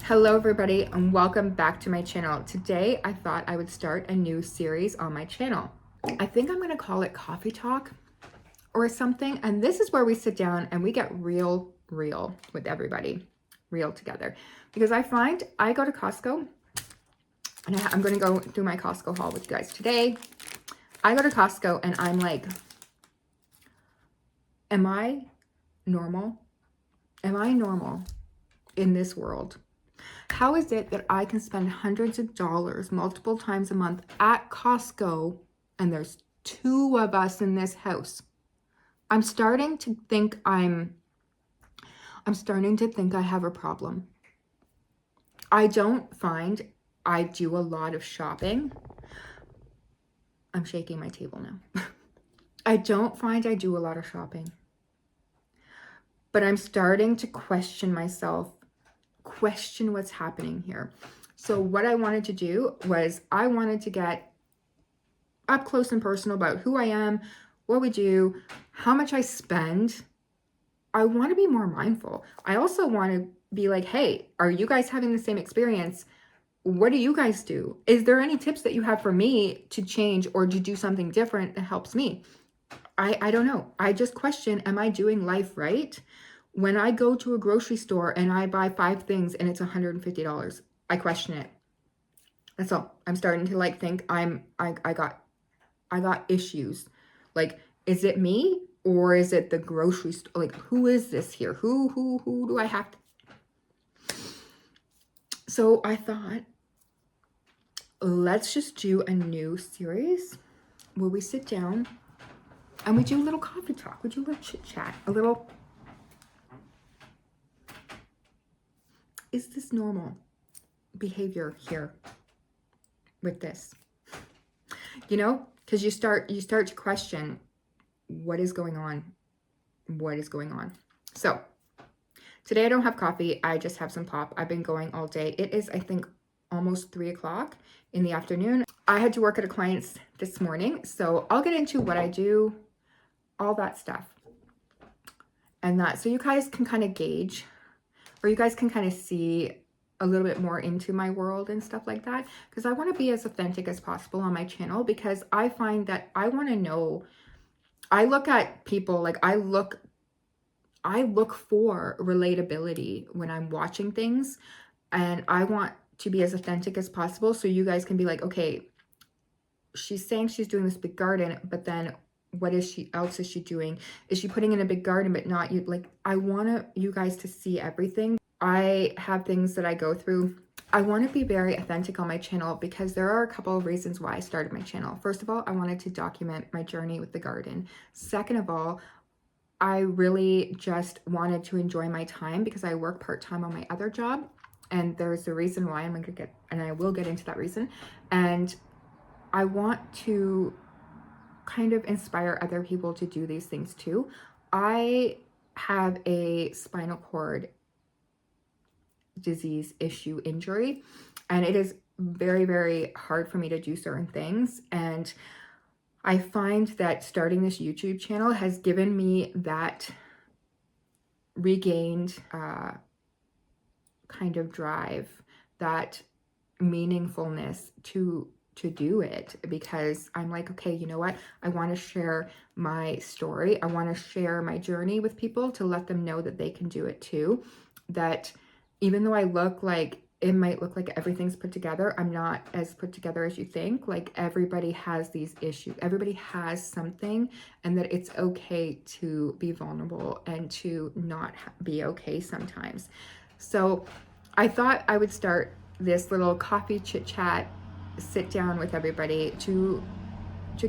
Hello everybody and welcome back to my channel. Today I thought I would start a new series on my channel. I think I'm going to call it Coffee Talk or something, and this is where we sit down and we get real with everybody, real together. Because I find I go to Costco and I'm going to go do my Costco haul with you guys today. I go to Costco and I'm like, am I normal? Am I normal in this world? How is it that I can spend hundreds of dollars multiple times a month at Costco and there's two of us in this house? I'm starting to think I have a problem. I don't find I do a lot of shopping. I'm shaking my table now. I don't find I do a lot of shopping. But I'm starting to question myself, question what's happening here. So what I wanted to do was I wanted to get up close and personal about who I am, what we do, how much I spend. I want to be more mindful. I also want to be like, hey, are you guys having the same experience? What do you guys do? Is there any tips that you have for me to change or to do something different that helps me? I don't know. I just question, am I doing life right? When I go to a grocery store and I buy 5 things and it's $150, I question it. That's all. I'm starting to like think I got issues. Like, is it me or is it the grocery store? Like, who is this here? Who do I have to? So I thought, let's just do a new series where we sit down and we do a little coffee talk. We do a little chit chat, a little, is this normal behavior here with this? You know, because you start to question what is going on. What is going on? So today I don't have coffee. I just have some pop. I've been going all day. It is, I think, almost 3 o'clock in the afternoon. I had to work at a client's this morning, so I'll get into what I do, all that stuff. And that, so you guys can kind of gauge, or you guys can kind of see a little bit more into my world and stuff like that, because I want to be as authentic as possible on my channel, because I find that I want to know, I look at people, like I look for relatability when I'm watching things, and I want to be as authentic as possible so you guys can be like, okay, she's saying she's doing this big garden, but then what is she doing? Is she putting in a big garden but not you? Like, I want you guys to see everything. I have things that I go through. I want to be very authentic on my channel because there are a couple of reasons why I started my channel. First of all, I wanted to document my journey with the garden. Second of all, I really just wanted to enjoy my time because I work part-time on my other job, and there's a reason why I'm going to get, and I will get into that reason. And I want to kind of inspire other people to do these things too. I have a spinal cord disease issue injury, and it is very hard for me to do certain things. And I find that starting this YouTube channel has given me that regained kind of drive, that meaningfulness to do it, because I'm like, okay, you know what? I want to share my story. I want to share my journey with people to let them know that they can do it too. That even though I look like, it might look like everything's put together, I'm not as put together as you think. Like, everybody has these issues. Everybody has something, and that it's okay to be vulnerable and to not be okay sometimes. So I thought I would start this little coffee chit chat, sit down with everybody to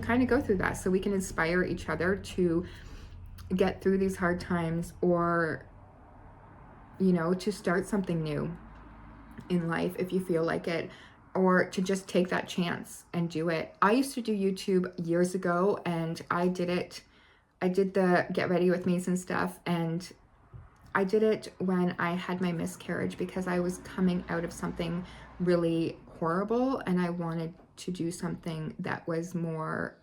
kind of go through that so we can inspire each other to get through these hard times, or, you know, to start something new in life if you feel like it, or to just take that chance and do it. I used to do YouTube years ago, and I did the get ready with me's and stuff, and I did it when I had my miscarriage because I was coming out of something really horrible, and I wanted to do something that was more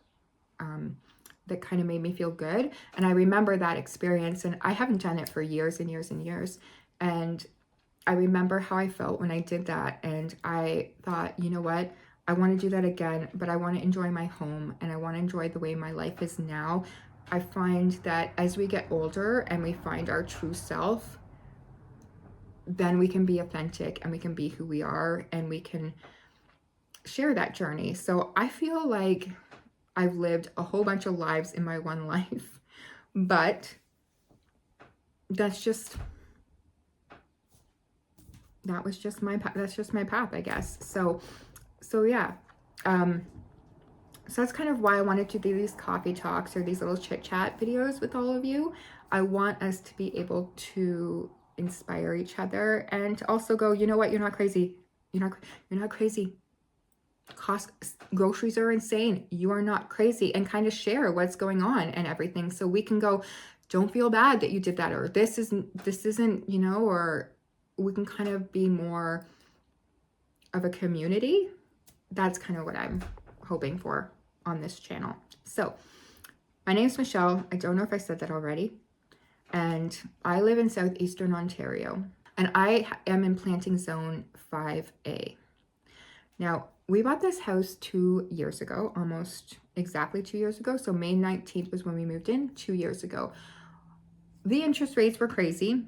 that kind of made me feel good. And I remember that experience, and I haven't done it for years and years and years. And I remember how I felt when I did that, and I thought, you know what? I want to do that again, but I want to enjoy my home and I want to enjoy the way my life is now. I find that as we get older and we find our true self, then we can be authentic and we can be who we are and we can share that journey. So I feel like I've lived a whole bunch of lives in my one life, but that's just my path, I guess. So yeah. So that's kind of why I wanted to do these coffee talks or these little chit chat videos with all of you. I want us to be able to inspire each other and to also go, you know what, you're not crazy. You're not crazy. Groceries are insane. You are not crazy, and kind of share what's going on and everything. So we can go, don't feel bad that you did that, or this isn't, you know, or we can kind of be more of a community. That's kind of what I'm hoping for on this channel. So my name is Michelle. I don't know if I said that already. And I live in southeastern Ontario. And I am in planting zone 5A. Now, we bought this house 2 years ago, almost exactly 2 years ago. So May 19th was when we moved in 2 years ago. The interest rates were crazy.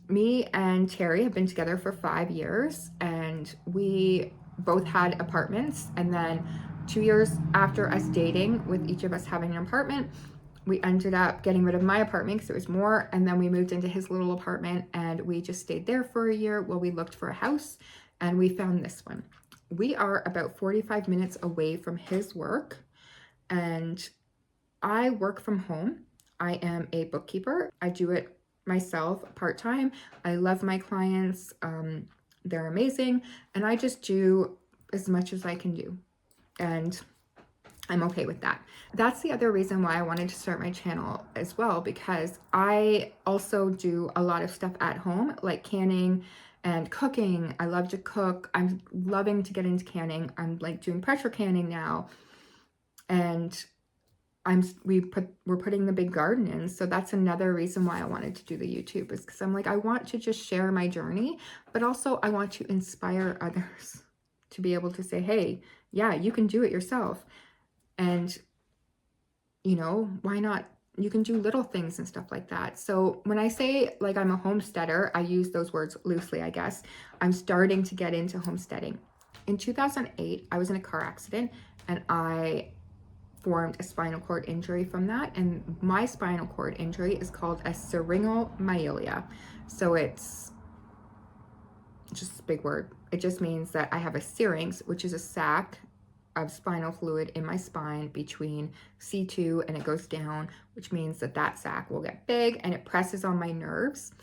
Me and Terry have been together for 5 years, and we both had apartments. And then 2 years after us dating, with each of us having an apartment, we ended up getting rid of my apartment because it was more, and then we moved into his little apartment, and we just stayed there for a year while we looked for a house, and we found this one. We are about 45 minutes away from his work, and I work from home. I am a bookkeeper. I do it myself part-time. I love my clients. They're amazing, and I just do as much as I can do, and I'm okay with that. That's the other reason why I wanted to start my channel as well, because I also do a lot of stuff at home, like canning and cooking. I love to cook. I'm loving to get into canning. I'm like doing pressure canning now, and we're putting the big garden in. So that's another reason why I wanted to do the YouTube, is because I'm like, I want to just share my journey, but also I want to inspire others to be able to say, hey, yeah, you can do it yourself. And, you know, why not? You can do little things and stuff like that. So when I say like I'm a homesteader, I use those words loosely, I guess. I'm starting to get into homesteading. In 2008, I was in a car accident and I formed a spinal cord injury from that. And my spinal cord injury is called a syringomyelia. So it's just a big word. It just means that I have a syrinx, which is a sac of spinal fluid in my spine between C2 and it goes down, which means that that sac will get big and it presses on my nerves.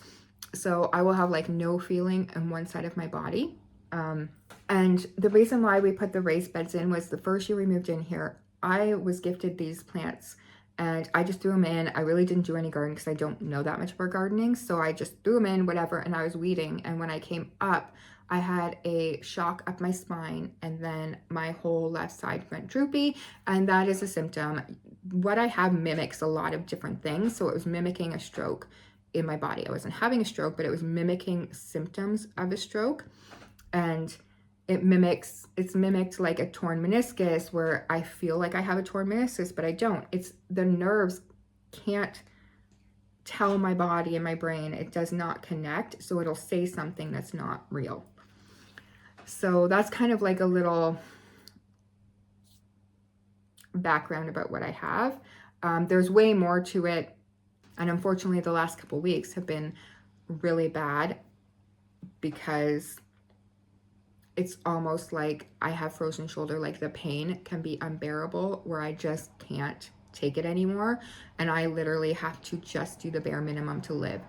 So I will have like no feeling in one side of my body. And the reason why we put the raised beds in was the first year we moved in here, I was gifted these plants and I just threw them in. I really didn't do any gardening because I don't know that much about gardening. So I just threw them in, whatever, and I was weeding. And when I came up, I had a shock up my spine, and then my whole left side went droopy, and that is a symptom. What I have mimics a lot of different things, so it was mimicking a stroke in my body. I wasn't having a stroke, but it was mimicking symptoms of a stroke, and it's mimicked like a torn meniscus, where I feel like I have a torn meniscus, but I don't. It's the nerves can't tell my body and my brain. It does not connect, so it'll say something that's not real. So that's kind of like a little background about what I have. There's way more to it. And unfortunately, the last couple weeks have been really bad because it's almost like I have frozen shoulder. Like the pain can be unbearable where I just can't take it anymore. And I literally have to just do the bare minimum to live.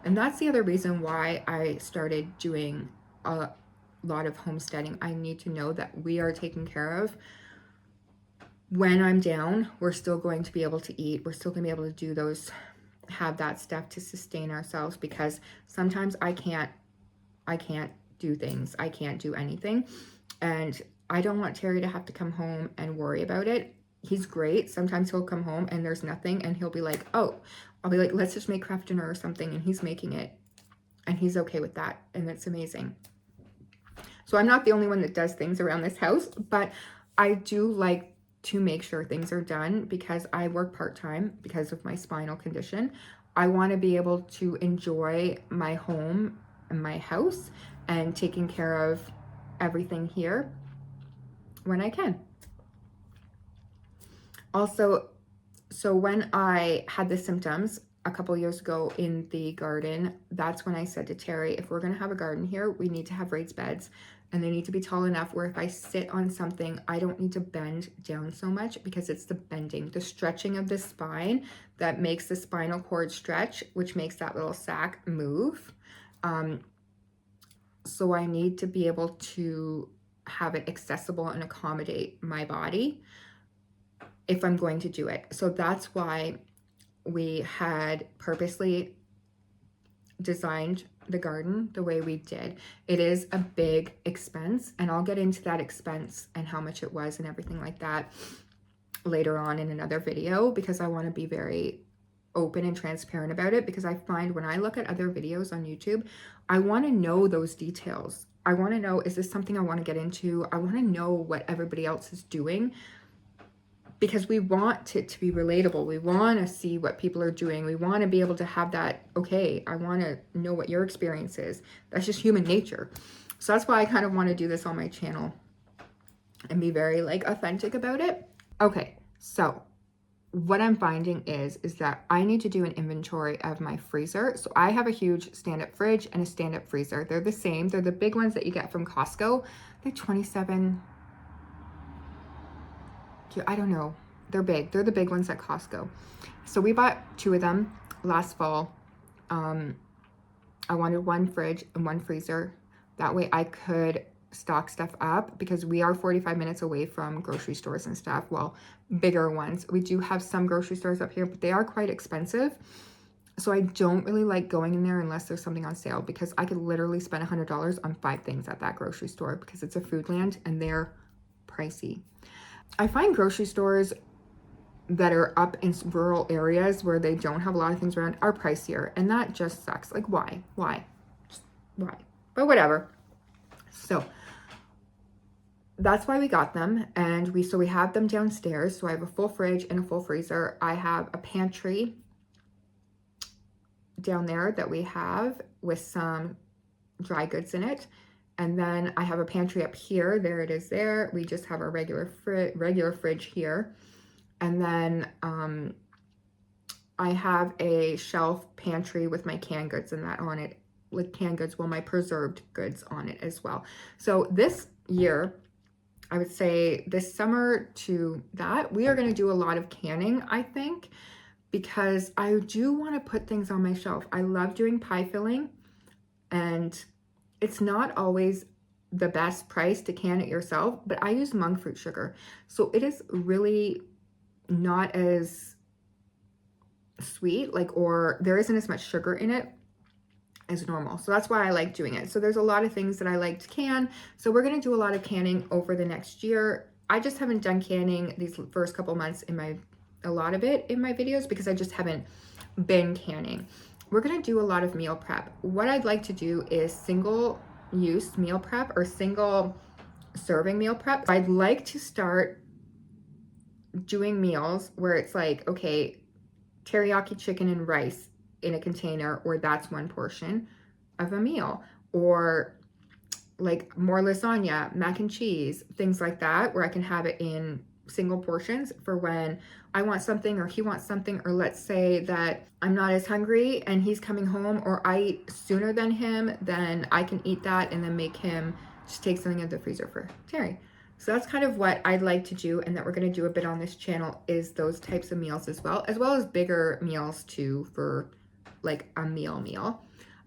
And that's the other reason why I started doing a lot of homesteading. I need to know that we are taken care of. When I'm down, we're still going to be able to eat. We're still going to be able to do those, have that stuff to sustain ourselves, because sometimes I can't do things. I can't do anything. And I don't want Terry to have to come home and worry about it. He's great. Sometimes he'll come home and there's nothing and he'll be like, oh, I'll be like, let's just make craft dinner or something. And he's making it. And he's okay with that. And it's amazing. So I'm not the only one that does things around this house, but I do like to make sure things are done because I work part-time because of my spinal condition. I want to be able to enjoy my home and my house and taking care of everything here when I can. Also, so when I had the symptoms a couple years ago in the garden, that's when I said to Terry, if we're going to have a garden here, we need to have raised beds, and they need to be tall enough where if I sit on something, I don't need to bend down so much, because it's the bending, the stretching of the spine that makes the spinal cord stretch, which makes that little sac move. So I need to be able to have it accessible and accommodate my body if I'm going to do it. So that's why we had purposely designed the garden the way we did. It is a big expense, and I'll get into that expense and how much it was and everything like that later on in another video, because I want to be very open and transparent about it, because I find when I look at other videos on YouTube, I want to know those details. I want to know, is this something I want to get into? I want to know what everybody else is doing, because we want it to be relatable. We want to see what people are doing. We want to be able to have that, okay, I want to know what your experience is. That's just human nature. So that's why I kind of want to do this on my channel and be very like authentic about it. Okay, so what I'm finding is that I need to do an inventory of my freezer. So I have a huge stand-up fridge and a stand-up freezer. They're the same. They're the big ones that you get from Costco. They're 27. I don't know. They're big. They're the big ones at Costco. So we bought 2 of them last fall. I wanted 1 fridge and 1 freezer. That way I could stock stuff up, because we are 45 minutes away from grocery stores and stuff. Well, bigger ones. We do have some grocery stores up here, but they are quite expensive. So I don't really like going in there unless there's something on sale, because I could literally spend $100 on 5 things at that grocery store, because it's a Foodland and they're pricey. I find grocery stores that are up in rural areas where they don't have a lot of things around are pricier, and that just sucks. Like, why? Just why? But whatever. So that's why we got them, and we have them downstairs. So I have a full fridge and a full freezer. I have a pantry down there that we have with some dry goods in it. And then I have a pantry up here. There it is there. We just have a regular fridge here. And then I have a shelf pantry with my canned goods and that on it. With canned goods, well, my preserved goods on it as well. So this year, I would say this summer to that, we are going to do a lot of canning, I think, because I do want to put things on my shelf. I love doing pie filling, and it's not always the best price to can it yourself, but I use monk fruit sugar. So it is really not as sweet, or there isn't as much sugar in it as normal. So that's why I like doing it. So there's a lot of things that I like to can. So we're going to do a lot of canning over the next year. I just haven't done canning these first couple months a lot of it in my videos, because I just haven't been canning. We're going to do a lot of meal prep. What I'd like to do is single use meal prep or single serving meal prep. I'd like to start doing meals where it's like, okay, teriyaki chicken and rice in a container, or that's 1 portion of a meal, or like more lasagna, mac and cheese, things like that, where I can have it in single portions for when I want something or he wants something, or let's say that I'm not as hungry and he's coming home, or I eat sooner than him, then I can eat that and then make him just take something out of the freezer for Terry. So that's kind of what I'd like to do, and that we're going to do a bit on this channel, is those types of meals as well as bigger meals too, for like a meal.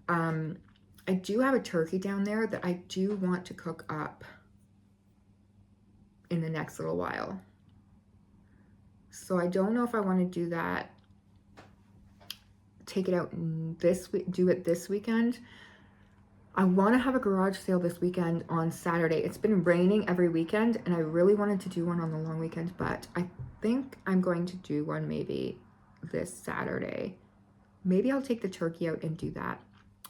I do have a turkey down there that I do want to cook up in the next little while. So I don't know if I want to do that, take it out this week, do it this weekend. I want to have a garage sale this weekend on Saturday. It's been raining every weekend, and I really wanted to do one on the long weekend, but I think I'm going to do one maybe this Saturday. Maybe I'll take the turkey out and do that.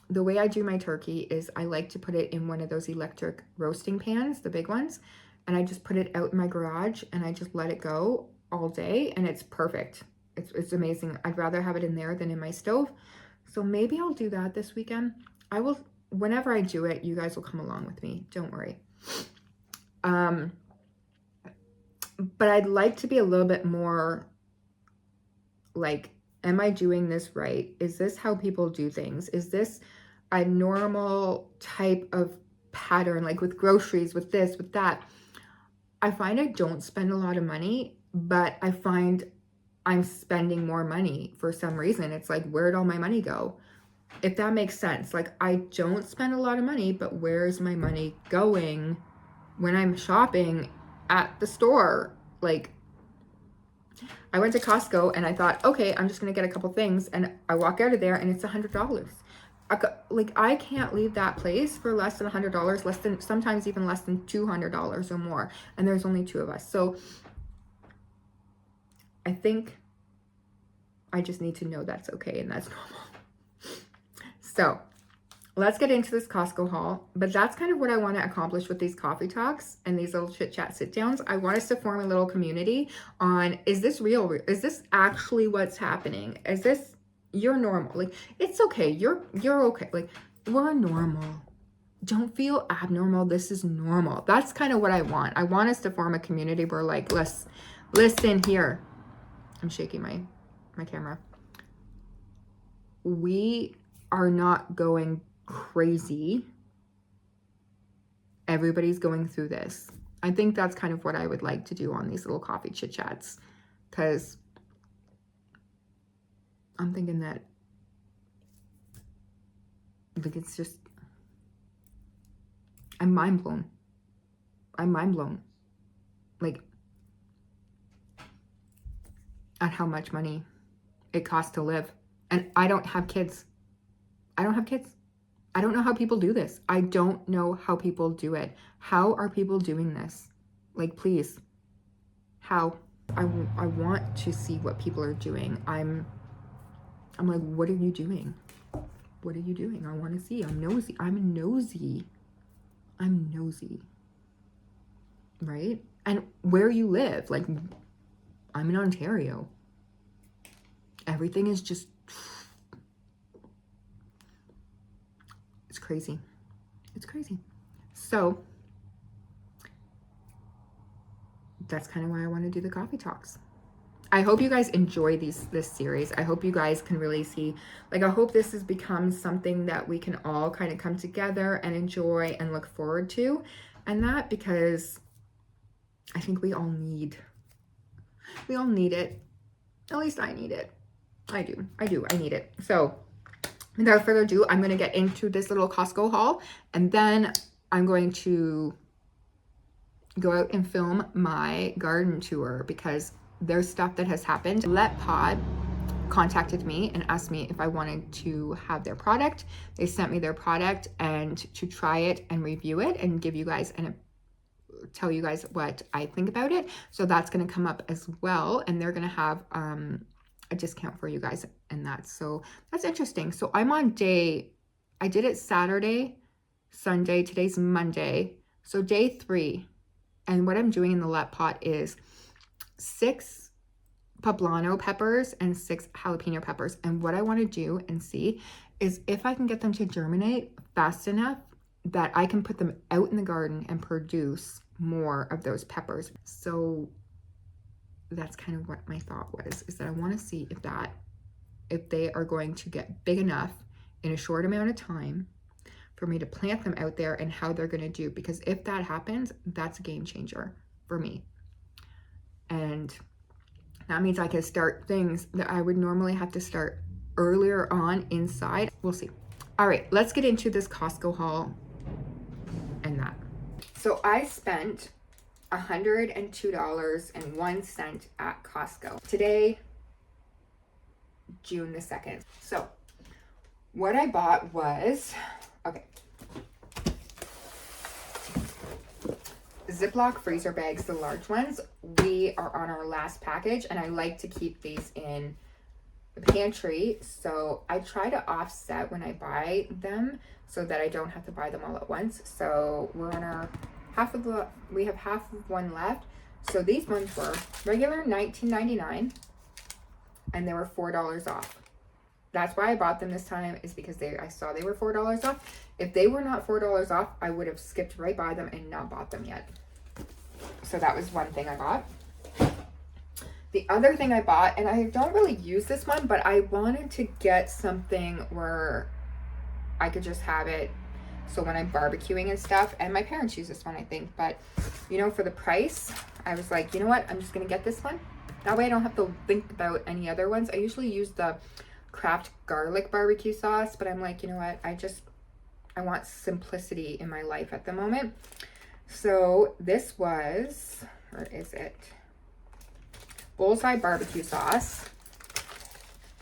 the way I do my turkey is I like to put it in one of those electric roasting pans, the big ones, and I just put it out in my garage and I just let it go all day, and it's perfect. It's amazing. I'd rather have it in there than in my stove. So maybe I'll do that this weekend. I will, whenever I do it, you guys will come along with me. Don't worry. But I'd like to be a little bit more like, am I doing this right? Is this how people do things? Is this a normal type of pattern, like with groceries, with this, with that? I find I don't spend a lot of money, but I find I'm spending more money for some reason. It's like, where'd all my money go? If that makes sense. Like, I don't spend a lot of money, but where's my money going when I'm shopping at the store? Like, I went to Costco and I thought, okay, I'm just going to get a couple things. And I walk out of there and it's $100. I can't leave that place for less than $100, less than, sometimes even less than $200 or more. And there's only 2 of us. So I think I just need to know that's okay and that's normal. So let's get into this Costco haul. But that's kind of what I want to accomplish with these coffee talks and these little chit chat sit downs. I want us to form a little community on, is this real? Is this actually what's happening? Is this, you're normal? Like, it's okay. You're okay. Like, we're normal. Don't feel abnormal. This is normal. That's kind of what I want. I want us to form a community where, like, let's listen here. I'm shaking my camera. We are not going crazy. Everybody's going through this. I think that's kind of what I would like to do on these little coffee chit chats, because I'm thinking that, like, it's just, I'm mind blown. Like, at how much money it costs to live. And I don't have kids. I don't know how people do this. I don't know how people do it. How are people doing this? Like, please. How? I want to see what people are doing. I'm like, what are you doing? What are you doing? I want to see. I'm nosy. Right? And where you live. Like, I'm in Ontario. Everything is just, it's crazy. It's crazy. So that's kind of why I want to do the coffee talks. I hope you guys enjoy this series. I hope you guys can really see, like, I hope this has become something that we can all kind of come together and enjoy and look forward to. And that, because I think we all need it. At least I need it. I need it. So without further ado, I'm going to get into this little Costco haul, and then I'm going to go out and film my garden tour, because there's stuff that has happened. Let Pod contacted me and asked me if I wanted to have their product. They sent me their product and to try it and review it and give you guys and tell you guys what I think about it. So that's going to come up as well, and they're going to have a discount for you guys, and that's interesting. So I'm on I did it Saturday, Sunday, today's Monday, so day 3. And what I'm doing in the Let Pot is 6 poblano peppers and 6 jalapeno peppers. And what I want to do and see is if I can get them to germinate fast enough that I can put them out in the garden and produce more of those peppers. So that's kind of what my thought was, is that I want to see if they are going to get big enough in a short amount of time for me to plant them out there, and how they're going to do. Because if that happens, that's a game changer for me. And that means I can start things that I would normally have to start earlier on inside. We'll see. All right, let's get into this Costco haul and that. So I spent $102.01 at Costco. Today, June the 2nd. So what I bought was, okay, Ziploc freezer bags, the large ones. We are on our last package, and I like to keep these in pantry, so I try to offset when I buy them so that I don't have to buy them all at once. So we're on our we have half of one left. So these ones were regular $19.99 and they were $4 off. That's why I bought them this time, is because I saw they were $4 off. If they were not $4 off, I would have skipped right by them and not bought them yet. So that was one thing I bought. The other thing I bought, and I don't really use this one, but I wanted to get something where I could just have it so when I'm barbecuing and stuff, and my parents use this one, I think, but you know, for the price, I was like, you know what, I'm just gonna get this one. That way I don't have to think about any other ones. I usually use the Kraft garlic barbecue sauce, but I'm like, you know what, I want simplicity in my life at the moment. So this was, where is it? Bullseye barbecue sauce.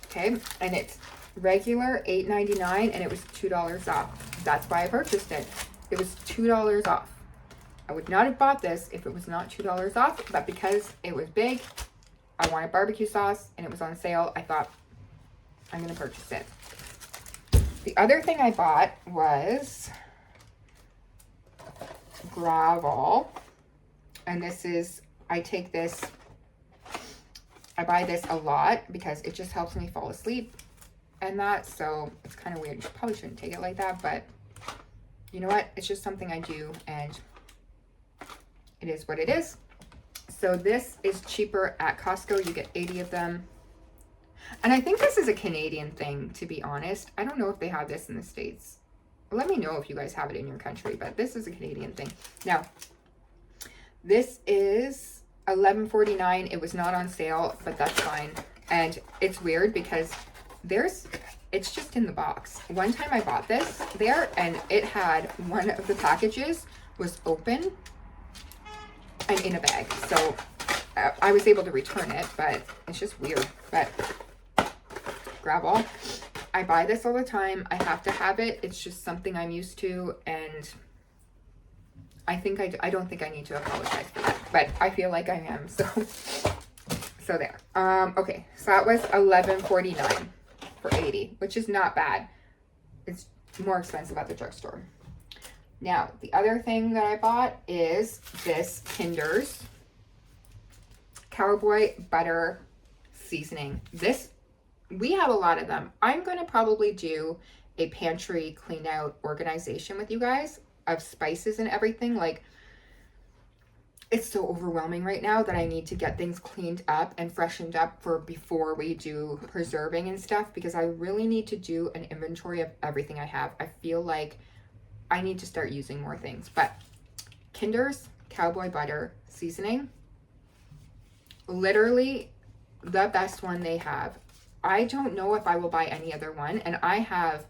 Okay, and it's regular $8.99 and it was $2 off. That's why I purchased it. It was $2 off. I would not have bought this if it was not $2 off, but because it was big, I wanted barbecue sauce and it was on sale, I thought I'm gonna purchase it. The other thing I bought was gravel, and this is, I buy this a lot because it just helps me fall asleep and that, so it's kind of weird. You probably shouldn't take it like that, but you know what? It's just something I do and it is what it is. So this is cheaper at Costco. You get 80 of them. And I think this is a Canadian thing, to be honest. I don't know if they have this in the States. Let me know if you guys have it in your country, but this is a Canadian thing. Now, this is $11.49. It was not on sale, but that's fine. And it's weird because it's just in the box. One time I bought this there and it had one of the packages was open and in a bag. So I was able to return it, but it's just weird. But gravel, I buy this all the time. I have to have it. It's just something I'm used to, and I don't think I need to apologize for that, but I feel like I am. So there. Okay, so that was $11.49 for 80, which is not bad. It's more expensive at the drugstore. Now, the other thing that I bought is this Kinder's Cowboy Butter Seasoning. We have a lot of them. I'm going to probably do a pantry clean out organization with you guys of spices and everything. Like, it's so overwhelming right now that I need to get things cleaned up and freshened up for before we do preserving and stuff, because I really need to do an inventory of everything I have. I feel like I need to start using more things. But Kinder's Cowboy Butter Seasoning, literally the best one they have. I don't know if I will buy any other one, and I have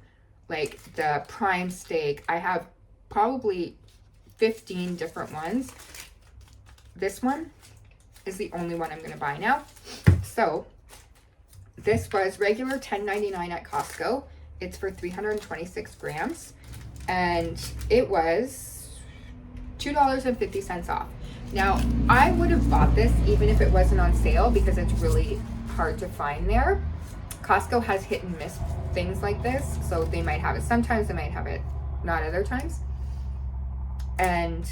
like the prime steak. I have probably 15 different ones. This one is the only one I'm going to buy now. So this was regular $10.99 at Costco. It's for 326 grams, and it was $2.50 off. Now, I would have bought this even if it wasn't on sale because it's really hard to find there. Costco has hit and miss things like this, so they might have it sometimes, they might have it not other times. And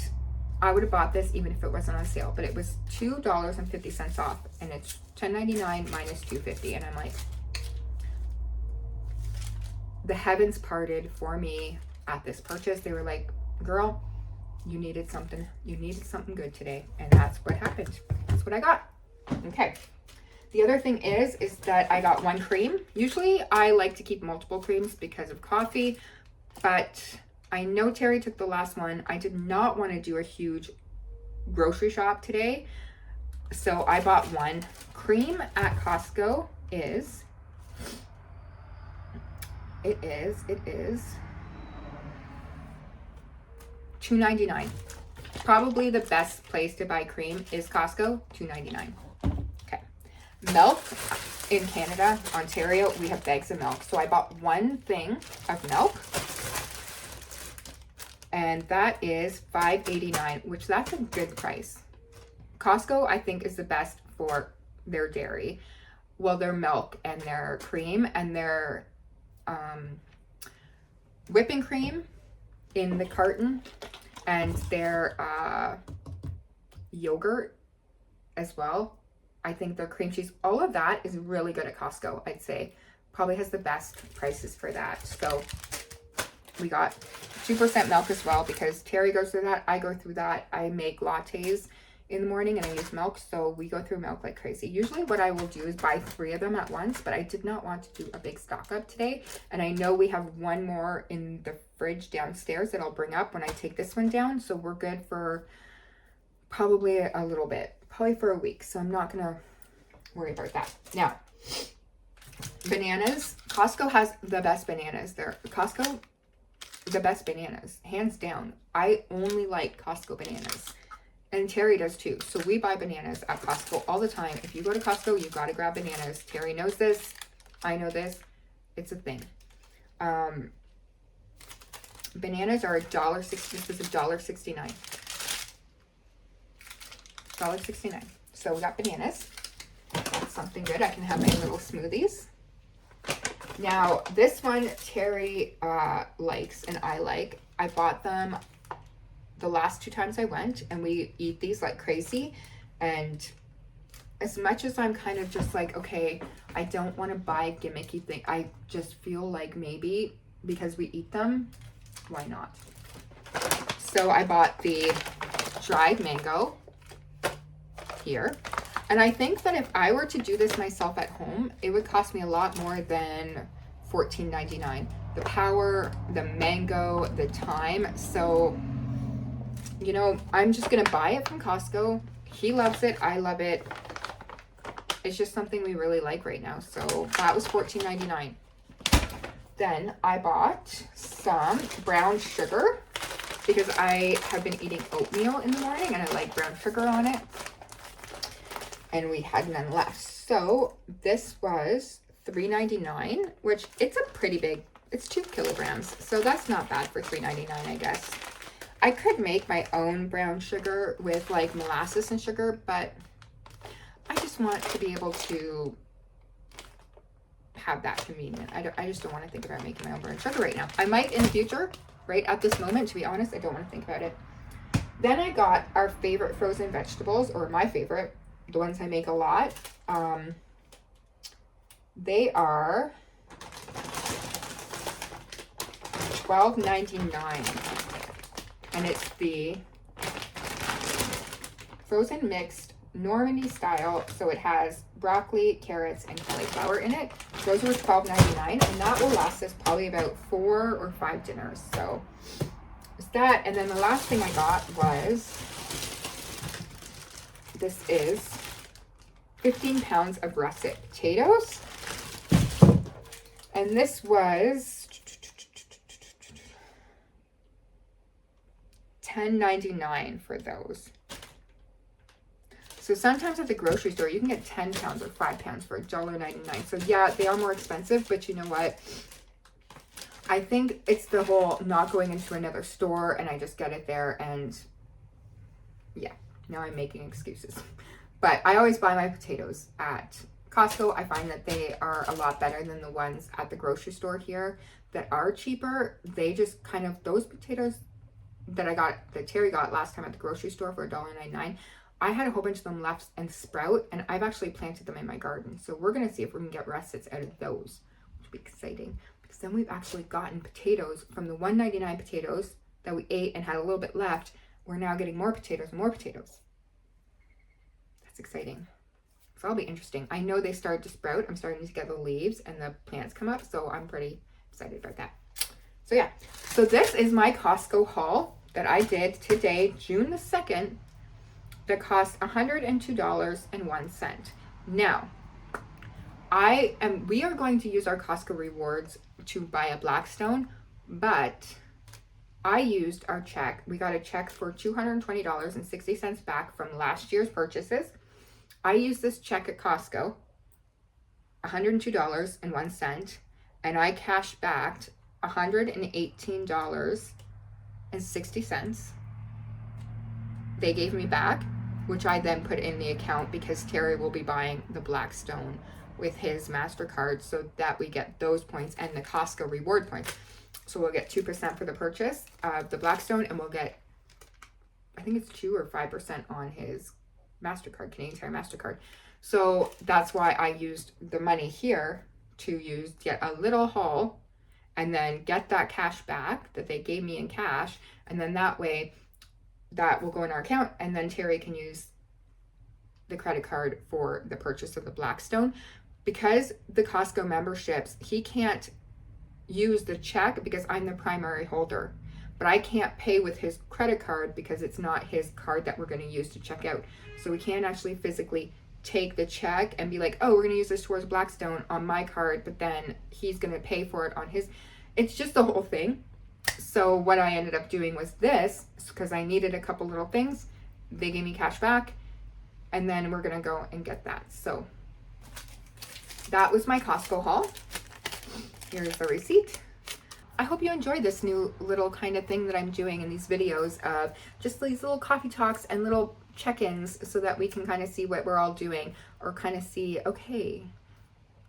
I would have bought this even if it wasn't on sale, but it was $2.50 off, and it's $10.99 minus $2.50, and I'm like, the heavens parted for me at this purchase. They were like, girl, you needed something good today, and that's what happened. That's what I got. Okay. The other thing is that I got one cream. Usually I like to keep multiple creams because of coffee, but I know Terry took the last one. I did not want to do a huge grocery shop today, so I bought one. Cream at Costco is $2.99. Probably the best place to buy cream is Costco, $2.99. Okay. Milk in Canada, Ontario, we have bags of milk. So I bought one thing of milk, and that is $5.89, which that's a good price. Costco, I think, is the best for their dairy. well, their milk and their cream and their whipping cream in the carton, and their yogurt as well. I think their cream cheese, all of that is really good at Costco, I'd say. Probably has the best prices for that. So we got 2% milk as well, because Terry goes through that. I go through that. I make lattes in the morning and I use milk, so we go through milk like crazy. Usually what I will do is buy 3 of them at once, but I did not want to do a big stock up today. And I know we have one more in the fridge downstairs that I'll bring up when I take this one down. So we're good for probably a little bit, probably for a week. So I'm not gonna worry about that. Now, bananas. Costco has the best bananas there. Costco, the best bananas, hands down. I only like Costco bananas. And Terry does too. So we buy bananas at Costco all the time. If you go to Costco, you got to grab bananas. Terry knows this. I know this. It's a thing. Bananas are $1.60. This is $1.69. $1.69. So we got bananas. That's something good. I can have my little smoothies. Now, this one Terry likes and I like. I bought them the last 2 times I went, and we eat these like crazy. And as much as I'm kind of just like, okay, I don't want to buy a gimmicky thing, I just feel like maybe because we eat them, why not? So I bought the dried mango here. And I think that if I were to do this myself at home, it would cost me a lot more than $14.99. The power, the mango, the thyme. So, you know, I'm just going to buy it from Costco. He loves it. I love it. It's just something we really like right now. So that was $14.99. Then I bought some brown sugar because I have been eating oatmeal in the morning and I like brown sugar on it. And we had none left. So this was $3.99, which it's a pretty big, it's 2 kilograms. So that's not bad for $3.99, I guess. I could make my own brown sugar with like molasses and sugar, but I just want to be able to have that convenient. I just don't want to think about making my own brown sugar right now. I might in the future. Right at this moment, to be honest, I don't want to think about it. Then I got our favorite frozen vegetables, or my favorite, the ones I make a lot. They are $12.99. And it's the frozen mixed Normandy style. So it has broccoli, carrots, and cauliflower in it. Those were $12.99, and that will last us probably about 4 or 5 dinners. So it's that. And then the last thing I got was, this is 15 pounds of russet potatoes. And this was $10.99 for those. So sometimes at the grocery store, you can get 10 pounds or 5 pounds for $1.99. So yeah, they are more expensive, but you know what? I think it's the whole not going into another store and I just get it there, and yeah, now I'm making excuses. But I always buy my potatoes at Costco. I find that they are a lot better than the ones at the grocery store here that are cheaper. They just kind of, those potatoes that I got, that Terry got last time at the grocery store for $1.99, I had a whole bunch of them left and sprout, and I've actually planted them in my garden. So we're going to see if we can get russets out of those, which will be exciting. Because then we've actually gotten potatoes from the $1.99 potatoes that we ate and had a little bit left. We're now getting more potatoes and more potatoes. That's exciting. So that'll be interesting. I know they started to sprout. I'm starting to get the leaves and the plants come up. So I'm pretty excited about that. So yeah. So this is my Costco haul that I did today, June the 2nd. That cost $102.01. Now, we are going to use our Costco rewards to buy a Blackstone, but I used our check. We got a check for $220.60 back from last year's purchases. I used this check at Costco, $102.01, and I cashed back $118.60. They gave me back, which I then put in the account because Terry will be buying the Blackstone with his MasterCard so that we get those points and the Costco reward points. So we'll get 2% for the purchase of the Blackstone, and we'll get, I think it's 2 or 5% on his MasterCard, Canadian Tire MasterCard. So that's why I used the money here to get a little haul and then get that cash back that they gave me in cash. And then that way that will go in our account, and then Terry can use the credit card for the purchase of the Blackstone. Because the Costco memberships, he can't use the check because I'm the primary holder, but I can't pay with his credit card because it's not his card that we're going to use to check out. So we can't actually physically take the check and be like, oh, we're going to use this towards Blackstone on my card, but then he's going to pay for it on his. It's just the whole thing. So what I ended up doing was this, because I needed a couple little things. They gave me cash back, and then we're going to go and get that. So that was my Costco haul. Here's the receipt. I hope you enjoyed this new little kind of thing that I'm doing in these videos of just these little coffee talks and little check-ins so that we can kind of see what we're all doing, or kind of see, okay,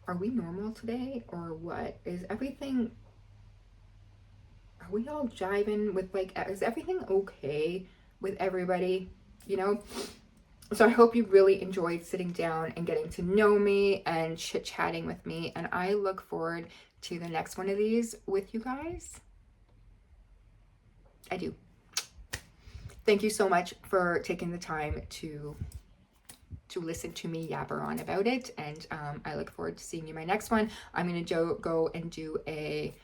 are we normal today or what? Is everything, are we all jiving with, like, is everything okay with everybody, you know? So I hope you really enjoyed sitting down and getting to know me and chit-chatting with me, and I look forward to the next one of these with you guys. I do. Thank you so much for taking the time to listen to me yabber on about it, and I look forward to seeing you in my next one. I'm going to go and do a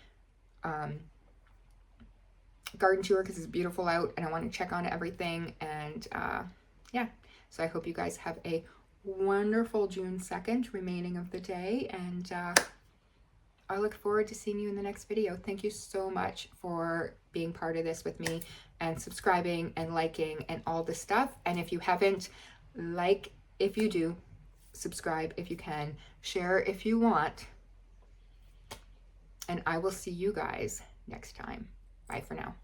garden tour because it's beautiful out, and I want to check on everything, and yeah. So I hope you guys have a wonderful June 2nd remaining of the day, and I look forward to seeing you in the next video. Thank you so much for being part of this with me, and subscribing and liking and all the stuff. And if you haven't, like if you do, subscribe if you can, share if you want, and I will see you guys next time. Bye for now.